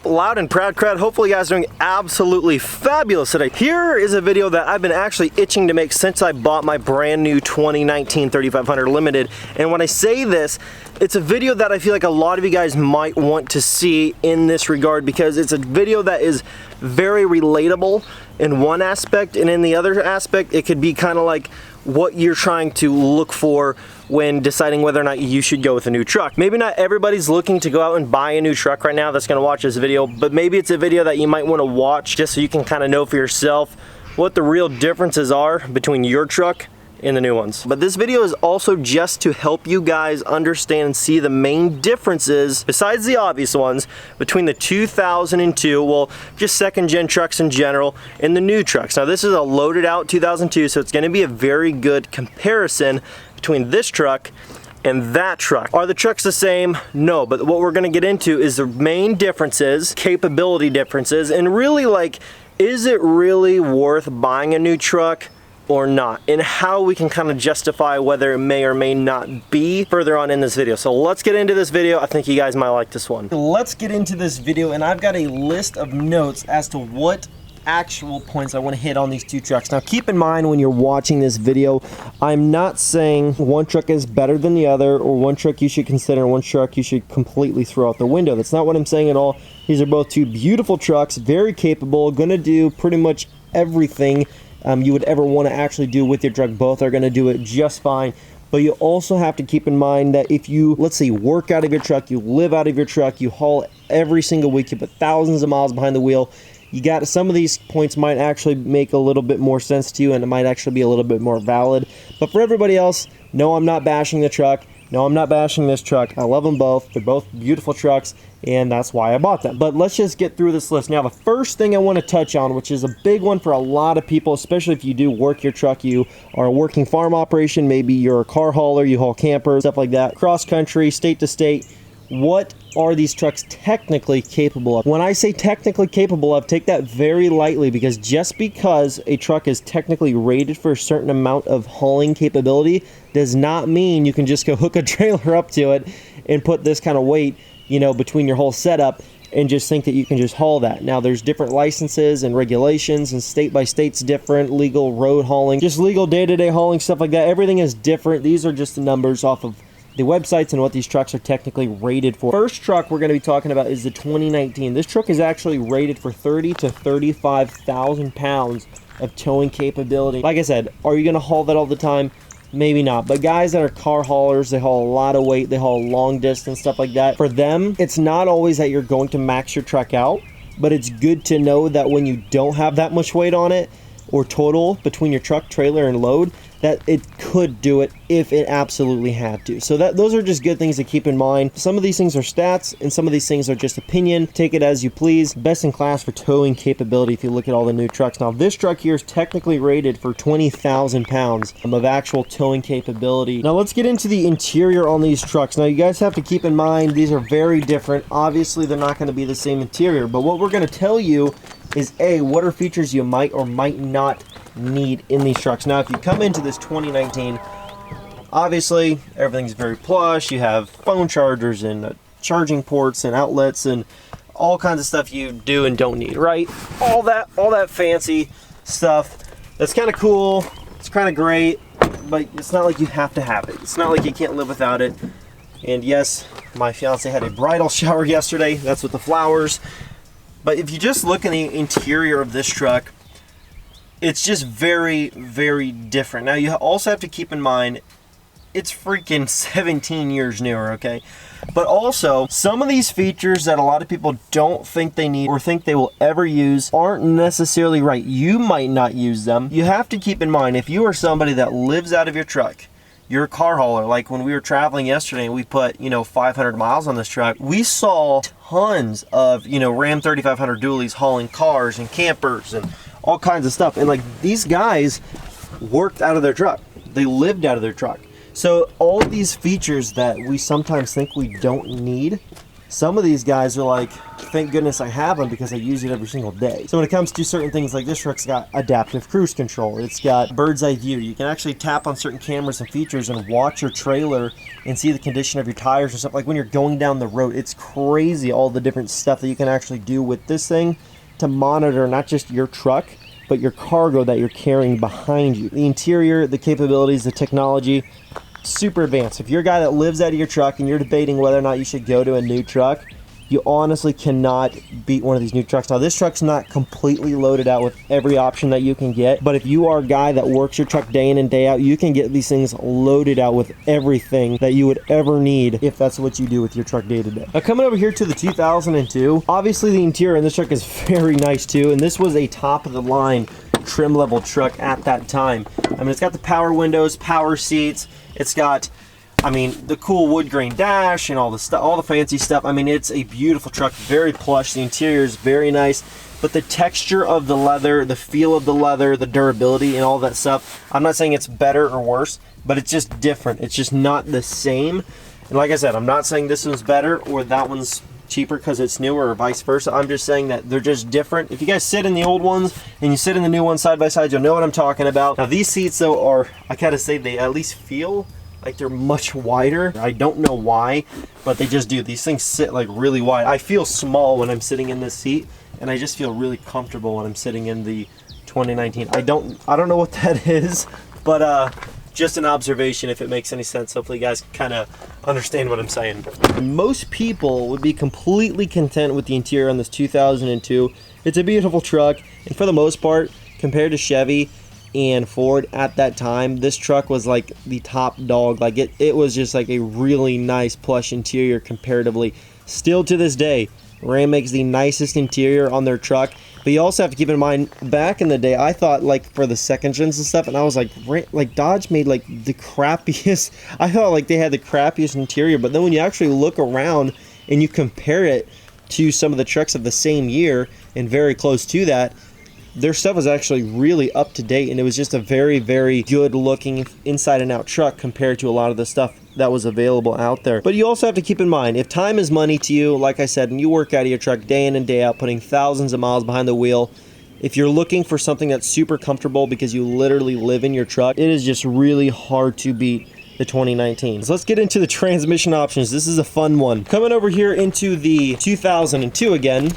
up, loud and proud crowd? Hopefully you guys are doing absolutely fabulous today. Here is a video that I've been actually itching to make since I bought my brand new 2019 3500 Limited. And when I say this, it's a video that I feel like a lot of you guys might want to see in this regard, because it's a video that is very relatable in one aspect, and in the other aspect it could be kind of like what you're trying to look for when deciding whether or not you should go with a new truck. Maybe not everybody's looking to go out and buy a new truck right now that's going to watch this video, but maybe it's a video that you might want to watch just so you can kind of know for yourself what the real differences are between your truck and the new ones. But this video is also just to help you guys understand and see the main differences, besides the obvious ones, between the 2002, well, just second gen trucks in general, and the new trucks. Now this is a loaded out 2002, so it's going to be a very good comparison between this truck and that truck. Are the trucks the same? No, but what we're going to get into is the main differences, capability differences, and really, like, is it really worth buying a new truck or not, and how we can kind of justify whether it may or may not be further on in this video. So let's get into this video. I think you guys might like this one. Let's get into this video, and I've got a list of notes as to what actual points I want to hit on these two trucks. Now keep in mind when you're watching this video, I'm not saying one truck is better than the other, or one truck you should consider, one truck you should completely throw out the window. That's not what I'm saying at all. These are both two beautiful trucks, very capable, gonna do pretty much everything you would ever want to actually do with your truck. Both are going to do it just fine. But you also have to keep in mind that if you, let's say, work out of your truck, you live out of your truck, you haul every single week, you put thousands of miles behind the wheel, you got some of these points might actually make a little bit more sense to you, and it might actually be a little bit more valid. But for everybody else, no, I'm not bashing the truck. No, I'm not bashing this truck. I love them both. They're both beautiful trucks, and that's why I bought them. But let's just get through this list. Now, the first thing I want to touch on, which is a big one for a lot of people, especially if you do work your truck, you are a working farm operation, maybe you're a car hauler, you haul campers, stuff like that, cross country, state to state. What are these trucks technically capable of? When I say technically capable of, take that very lightly, because just because a truck is technically rated for a certain amount of hauling capability does not mean you can just go hook a trailer up to it and put this kind of weight, you know, between your whole setup and just think that you can just haul that. Now there's different licenses and regulations, and state by state's different, legal road hauling, just legal day-to-day hauling, stuff like that. Everything is different. These are just the numbers off of the websites and what these trucks are technically rated for. First truck we're going to be talking about is the 2019. This truck is actually rated for 30 to 35,000 pounds of towing capability. Like I said, are you going to haul that all the time? Maybe not. But guys that are car haulers, they haul a lot of weight, they haul long distance, stuff like that. For them, it's not always that you're going to max your truck out, but it's good to know that when you don't have that much weight on it, or total between your truck, trailer, and load, that it could do it if it absolutely had to. So those are just good things to keep in mind. Some of these things are stats, and some of these things are just opinion. Take it as you please. Best in class for towing capability if you look at all the new trucks. Now this truck here is technically rated for 20,000 pounds of actual towing capability. Now let's get into the interior on these trucks. Now you guys have to keep in mind these are very different. Obviously they're not going to be the same interior, but what we're going to tell you is what are features you might or might not need in these trucks. Now if you come into this 2019, obviously everything's very plush. You have phone chargers and charging ports and outlets and all kinds of stuff you do and don't need, right? All that fancy stuff. That's kind of cool. It's kind of great, but it's not like you have to have it. It's not like you can't live without it. And yes, my fiance had a bridal shower yesterday. That's with the flowers. But if you just look at the interior of this truck, it's just very, very different. Now, you also have to keep in mind, it's freaking 17 years newer, okay? But also, some of these features that a lot of people don't think they need or think they will ever use aren't necessarily right. You might not use them. You have to keep in mind, if you are somebody that lives out of your truck, you're a car hauler, like when we were traveling yesterday and we put, 500 miles on this truck, we saw tons of, Ram 3500 dualies hauling cars and campers and all kinds of stuff. And like, these guys worked out of their truck. They lived out of their truck. So all these features that we sometimes think we don't need, Some of these guys are like, thank goodness I have them because I use it every single day. So when it comes to certain things like this truck's got adaptive cruise control, it's got bird's eye view. You can actually tap on certain cameras and features and watch your trailer and see the condition of your tires and stuff. Like when you're going down the road, it's crazy all the different stuff that you can actually do with this thing to monitor not just your truck, but your cargo that you're carrying behind you. The interior, the capabilities, the technology, super advanced. If you're a guy that lives out of your truck and you're debating whether or not you should go to a new truck, you honestly cannot beat one of these new trucks. Now this truck's not completely loaded out with every option that you can get, but if you are a guy that works your truck day in and day out, you can get these things loaded out with everything that you would ever need if that's what you do with your truck day to day. Now coming over here to the 2002, obviously the interior in this truck is very nice too, and this was a top of the line trim level truck at that time. I mean, it's got the power windows, power seats, it's got, I mean, the cool wood grain dash and all the stuff, all the fancy stuff. I mean, it's a beautiful truck, very plush. The interior is very nice, but the texture of the leather, the feel of the leather, the durability and all that stuff, I'm not saying it's better or worse, but it's just different. It's just not the same. And like I said, I'm not saying this one's better or that one's cheaper because it's newer or vice versa. I'm just saying that they're just different. If you guys sit in the old ones and you sit in the new ones side by side, you'll know what I'm talking about. Now these seats though are, I gotta say, they at least feel like they're much wider. I don't know why, but they just do. These things sit like really wide. I feel small when I'm sitting in this seat, and I just feel really comfortable when I'm sitting in the 2019. I don't know what that is, but just an observation if it makes any sense. Hopefully you guys kind of understand what I'm saying. Most people would be completely content with the interior on this 2002. It's a beautiful truck, and for the most part, compared to Chevy and Ford at that time, this truck was like the top dog. Like it was just like a really nice plush interior comparatively. Still to this day, Ram makes the nicest interior on their truck. But you also have to keep in mind, back in the day, I thought like for the second gens and stuff, and I was like Dodge made like the crappiest, I thought like they had the crappiest interior. But then when you actually look around and you compare it to some of the trucks of the same year and very close to that, their stuff was actually really up to date, and it was just a very, very good looking inside and out truck compared to a lot of the stuff that was available out there. But you also have to keep in mind, if time is money to you, like I said, and you work out of your truck day in and day out, putting thousands of miles behind the wheel, if you're looking for something that's super comfortable because you literally live in your truck, it is just really hard to beat the 2019. So let's get into the transmission options. This is a fun one. Coming over here into the 2002 again,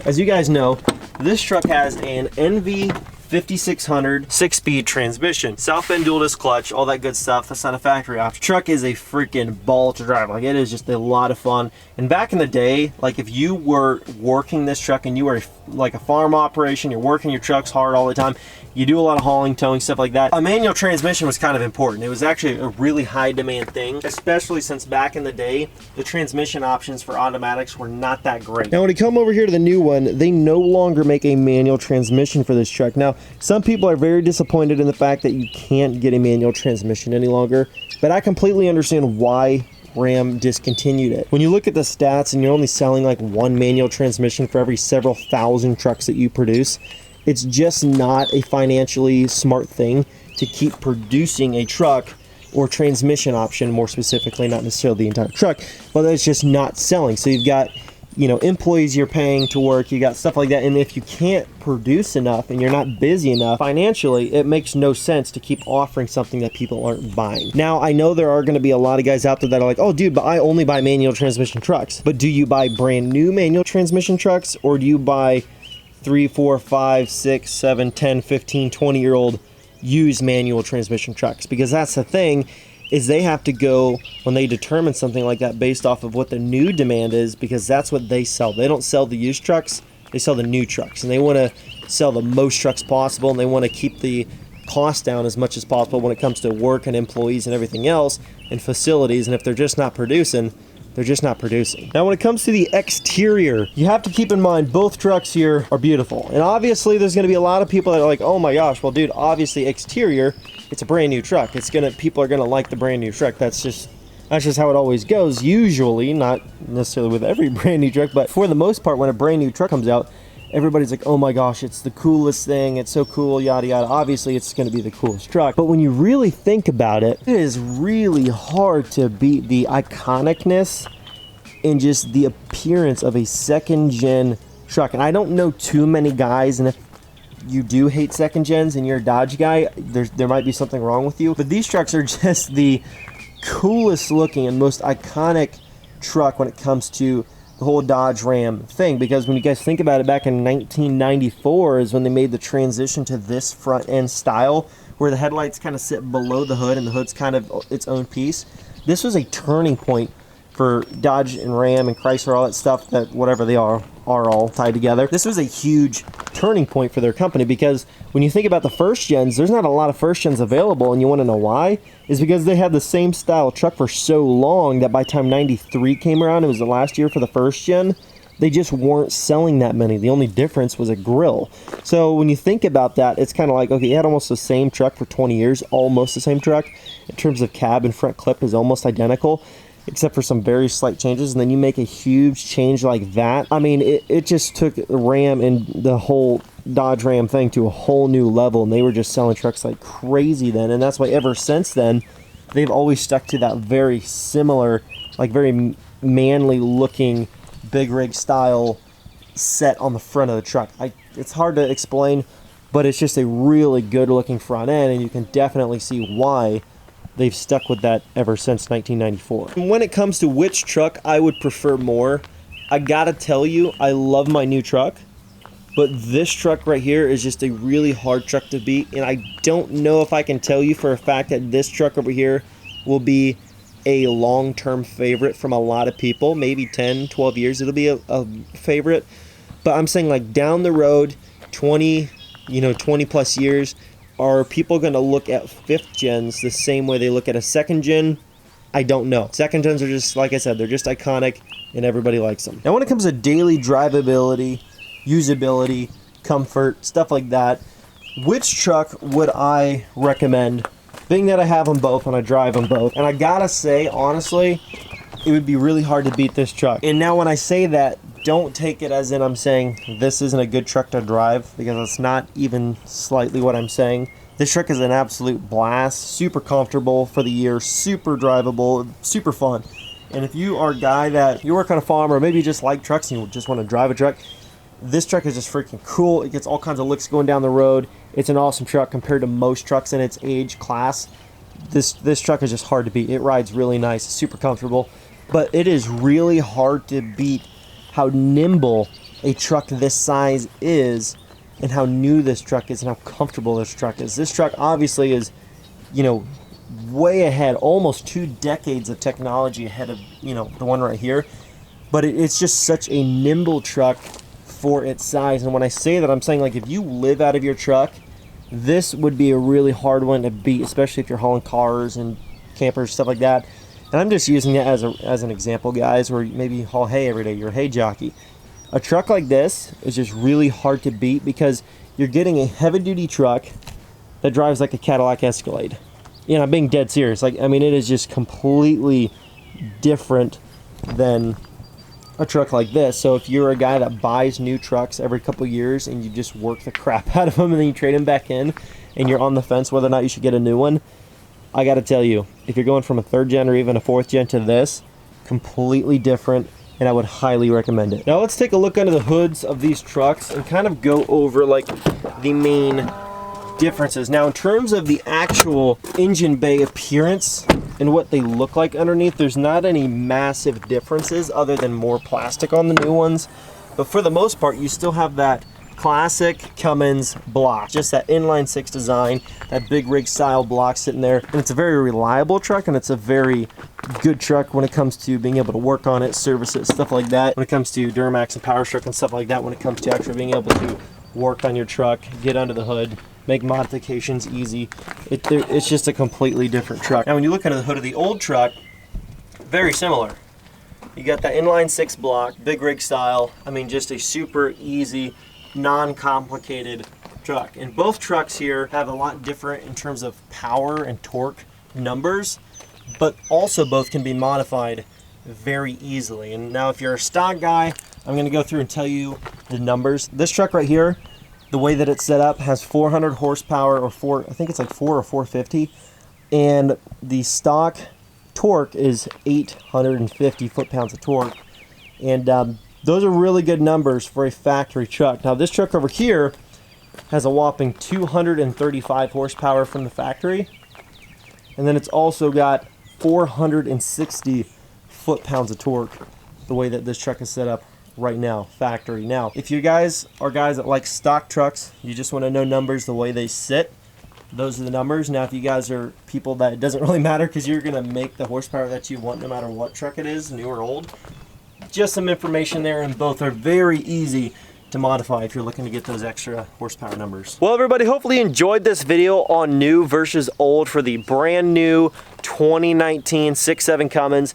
as you guys know, this truck has an NV 5600 6-speed transmission, South Bend dual disc clutch, all that good stuff. That's not a factory option. Truck is a freaking ball to drive. Like, it is just a lot of fun. And back in the day, like if you were working this truck and you were like a farm operation, you're working your trucks hard all the time, you do a lot of hauling, towing, stuff like that, a manual transmission was kind of important. It was actually a really high demand thing, especially since back in the day, the transmission options for automatics were not that great. Now when you come over here to the new one, they no longer make a manual transmission for this truck. Now, some people are very disappointed in the fact that you can't get a manual transmission any longer, but I completely understand why Ram discontinued it. When you look at the stats and you're only selling like one manual transmission for every several thousand trucks that you produce, it's just not a financially smart thing to keep producing a truck or transmission option, more specifically, not necessarily the entire truck, but it's just not selling. So you've got, you know, employees you're paying to work, you got stuff like that, and if you can't produce enough and you're not busy enough financially, it makes no sense to keep offering something that people aren't buying. Now, I know there are going to be a lot of guys out there that are like, oh dude, but I only buy manual transmission trucks. But do you buy brand new manual transmission trucks, or do you buy 3, 4, 5, 6, 7, 10, 15, 20-year-old used manual transmission trucks? Because that's the thing, is they have to go, when they determine something like that, based off of what the new demand is, because that's what they sell. They don't sell the used trucks, they sell the new trucks, and they want to sell the most trucks possible, and they want to keep the cost down as much as possible when it comes to work and employees and everything else and facilities. And if they're just not producing, they're just not producing. Now when it comes to the exterior, you have to keep in mind both trucks here are beautiful. And obviously there's gonna be a lot of people that are like, oh my gosh, well dude, obviously exterior, it's a brand new truck. People are gonna like the brand new truck. That's just how it always goes, usually, not necessarily with every brand new truck, but for the most part, when a brand new truck comes out, everybody's like, oh my gosh, it's the coolest thing, it's so cool, yada yada. Obviously it's going to be the coolest truck, but when you really think about it, it is really hard to beat the iconicness and just the appearance of a second gen truck. And I don't know too many guys, and if you do hate second gens and you're a Dodge guy, there might be something wrong with you. But these trucks are just the coolest looking and most iconic truck when it comes to the whole Dodge Ram thing, because when you guys think about it, back in 1994 is when they made the transition to this front end style where the headlights kind of sit below the hood and the hood's kind of its own piece. This was a turning point for Dodge and Ram and Chrysler, all that stuff, that whatever they are all tied together. This was a huge turning point for their company, because when you think about the first gens, there's not a lot of first gens available, and you want to know why? Is because they had the same style truck for so long that by the time 93 came around, it was the last year for the first gen, they just weren't selling that many. The only difference was a grill. So when you think about that, it's kind of like, okay, you had almost the same truck for 20 years, almost the same truck. In terms of cab and front clip is almost identical, except for some very slight changes, and then you make a huge change like that. I mean, it just took Ram and the whole Dodge Ram thing to a whole new level, and they were just selling trucks like crazy then, and that's why ever since then, they've always stuck to that very similar, like very manly looking big rig style set on the front of the truck. It's hard to explain, but it's just a really good looking front end, and you can definitely see why they've stuck with that ever since 1994. When it comes to which truck I would prefer more, I gotta tell you, I love my new truck, but this truck right here is just a really hard truck to beat, and I don't know if I can tell you for a fact that this truck over here will be a long-term favorite from a lot of people. Maybe 10, 12 years it'll be a favorite, but I'm saying like down the road, 20 plus years, are people going to look at fifth gens the same way they look at a second gen? I don't know. Second gens are just, like I said, they're just iconic and everybody likes them. Now when it comes to daily drivability, usability, comfort, stuff like that, which truck would I recommend? Being that I have them both and I drive them both, and I gotta say, honestly, it would be really hard to beat this truck. And now when I say that, don't take it as in I'm saying this isn't a good truck to drive, because it's not even slightly what I'm saying. This truck is an absolute blast, super comfortable for the year, super drivable, super fun. And if you are a guy that you work on a farm, or maybe you just like trucks and you just want to drive a truck, this truck is just freaking cool. It gets all kinds of looks going down the road. It's an awesome truck compared to most trucks in its age class. This truck is just hard to beat. It rides really nice, super comfortable, but it is really hard to beat how nimble a truck this size is, and how new this truck is, and how comfortable this truck is. This truck obviously is, way ahead, almost 2 decades of technology ahead of, the one right here. But it's just such a nimble truck for its size. And when I say that, I'm saying, like, if you live out of your truck, this would be a really hard one to beat, especially if you're hauling cars and campers, stuff like that. And I'm just using it as an example, guys, or maybe you haul hay every day, you're a hay jockey. A truck like this is just really hard to beat, because you're getting a heavy-duty truck that drives like a Cadillac Escalade. I'm being dead serious. Like, I mean, it is just completely different than a truck like this. So if you're a guy that buys new trucks every couple years and you just work the crap out of them and then you trade them back in, and you're on the fence whether or not you should get a new one, I gotta tell you, if you're going from a 3rd gen or even a 4th gen to this, completely different, and I would highly recommend it. Now let's take a look under the hoods of these trucks and kind of go over like the main differences. Now in terms of the actual engine bay appearance and what they look like underneath, there's not any massive differences other than more plastic on the new ones, but for the most part you still have that classic Cummins block, just that inline 6 design, that big rig style block sitting there. And it's a very reliable truck, and it's a very good truck when it comes to being able to work on it, service it, stuff like that. When it comes to Duramax and power stroke and stuff like that, when it comes to actually being able to work on your truck, get under the hood, make modifications easy, it's just a completely different truck. Now when you look under the hood of the old truck, very similar. You got that inline 6 block, big rig style. I mean, just a super easy, non-complicated truck. And both trucks here have a lot different in terms of power and torque numbers, but also both can be modified very easily. And now if you're a stock guy, I'm going to go through and tell you the numbers. This truck right here, the way that it's set up, has 400 horsepower, or I think it's like 4 or 450, and the stock torque is 850 foot-pounds of torque. And those are really good numbers for a factory truck. Now this truck over here has a whopping 235 horsepower from the factory. And then it's also got 460 foot-pounds of torque, the way that this truck is set up right now, factory. Now, if you guys are guys that like stock trucks, you just want to know numbers the way they sit, those are the numbers. Now, if you guys are people that it doesn't really matter because you're going to make the horsepower that you want no matter what truck it is, new or old, just some information there, and both are very easy to modify if you're looking to get those extra horsepower numbers. Well, everybody, hopefully you enjoyed this video on new versus old for the brand new 2019 6.7 Cummins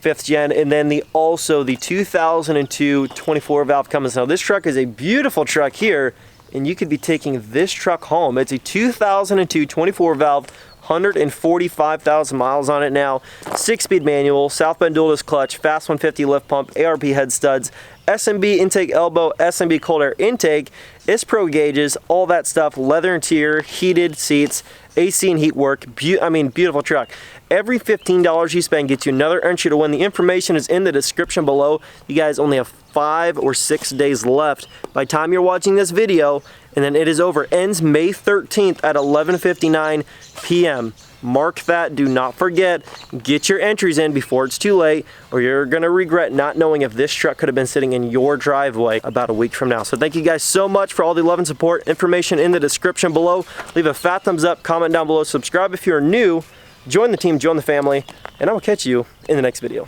5th gen, and then also the 2002 24 valve Cummins. Now this truck is a beautiful truck here, and you could be taking this truck home. It's a 2002 24 valve, 145,000 miles on it now, 6-speed manual, South Bend dual disc clutch, fast 150 lift pump, ARP head studs, SMB intake elbow, SMB cold air intake, IS-Pro gauges, all that stuff, leather interior, heated seats, AC and heat work. Beautiful truck. Every $15 you spend gets you another entry to win. The information is in the description below. You guys only have 5 or 6 days left by the time you're watching this video, and then it is over. Ends May 13th at 11:59 p.m. Mark that, do not forget, get your entries in before it's too late, or you're gonna regret not knowing if this truck could have been sitting in your driveway about a week from now. So thank you guys so much for all the love and support. Information in the description below. Leave a fat thumbs up, comment down below, subscribe if you're new, join the team, join the family, and I will catch you in the next video.